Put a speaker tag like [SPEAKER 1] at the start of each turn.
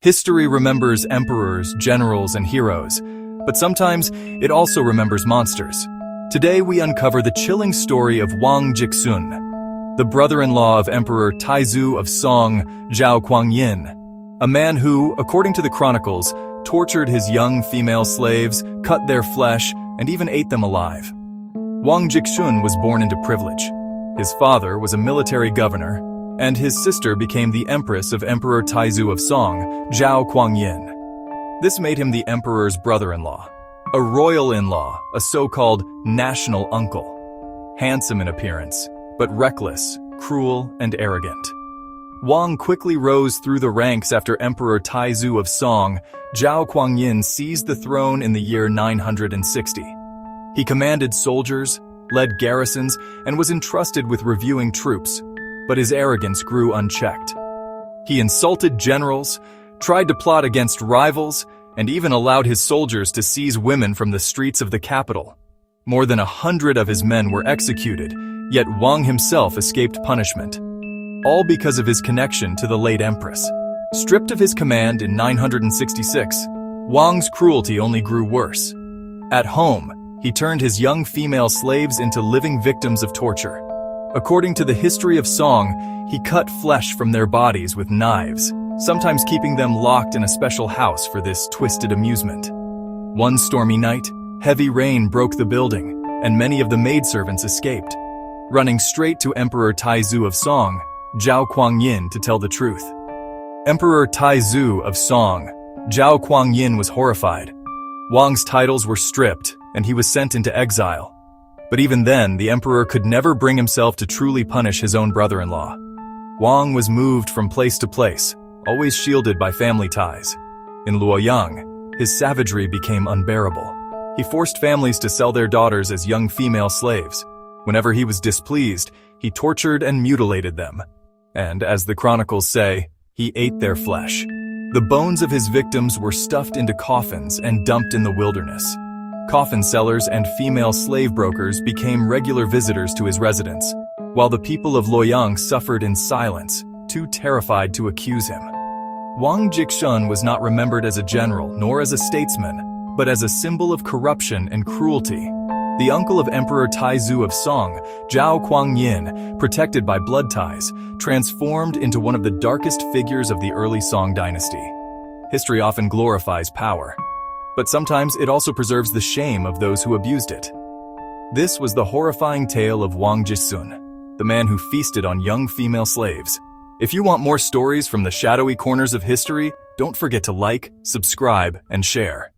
[SPEAKER 1] History remembers emperors, generals, and heroes, but sometimes it also remembers monsters. Today we uncover the chilling story of Wang Jixun, the brother-in-law of Emperor Taizu of Song, Zhao Kuangyin, a man who, according to the chronicles, tortured his young female slaves, cut their flesh, and even ate them alive. Wang Jixun was born into privilege. His father was a military governor, and his sister became the empress of Emperor Taizu of Song, Zhao Kuangyin. This made him the emperor's brother-in-law, a royal in-law, a so-called national uncle. Handsome in appearance, but reckless, cruel, and arrogant. Wang quickly rose through the ranks after Emperor Taizu of Song, Zhao Kuangyin seized the throne in the year 960. He commanded soldiers, led garrisons, and was entrusted with reviewing troops, but his arrogance grew unchecked. He insulted generals, tried to plot against rivals, and even allowed his soldiers to seize women from the streets of the capital. More than 100 of his men were executed, yet Wang himself escaped punishment, all because of his connection to the late empress. Stripped of his command in 966, Wang's cruelty only grew worse. At home, he turned his young female slaves into living victims of torture. According to the history of Song, he cut flesh from their bodies with knives, sometimes keeping them locked in a special house for this twisted amusement. One stormy night, heavy rain broke the building, and many of the maidservants escaped, running straight to Emperor Taizu of Song, Zhao Kuangyin, to tell the truth. Emperor Taizu of Song, Zhao Kuangyin was horrified. Wang's titles were stripped, and he was sent into exile. But even then, the emperor could never bring himself to truly punish his own brother-in-law. Wang was moved from place to place, always shielded by family ties. In Luoyang, his savagery became unbearable. He forced families to sell their daughters as young female slaves. Whenever he was displeased, he tortured and mutilated them. And, as the chronicles say, he ate their flesh. The bones of his victims were stuffed into coffins and dumped in the wilderness. Coffin sellers and female slave brokers became regular visitors to his residence, while the people of Luoyang suffered in silence, too terrified to accuse him. Wang Jixun was not remembered as a general nor as a statesman, but as a symbol of corruption and cruelty. The uncle of Emperor Taizu of Song, Zhao Kuangyin, protected by blood ties, transformed into one of the darkest figures of the early Song dynasty. History often glorifies power, but sometimes it also preserves the shame of those who abused it. This was the horrifying tale of Wang Jixun, the man who feasted on young female slaves. If you want more stories from the shadowy corners of history, don't forget to like, subscribe, and share.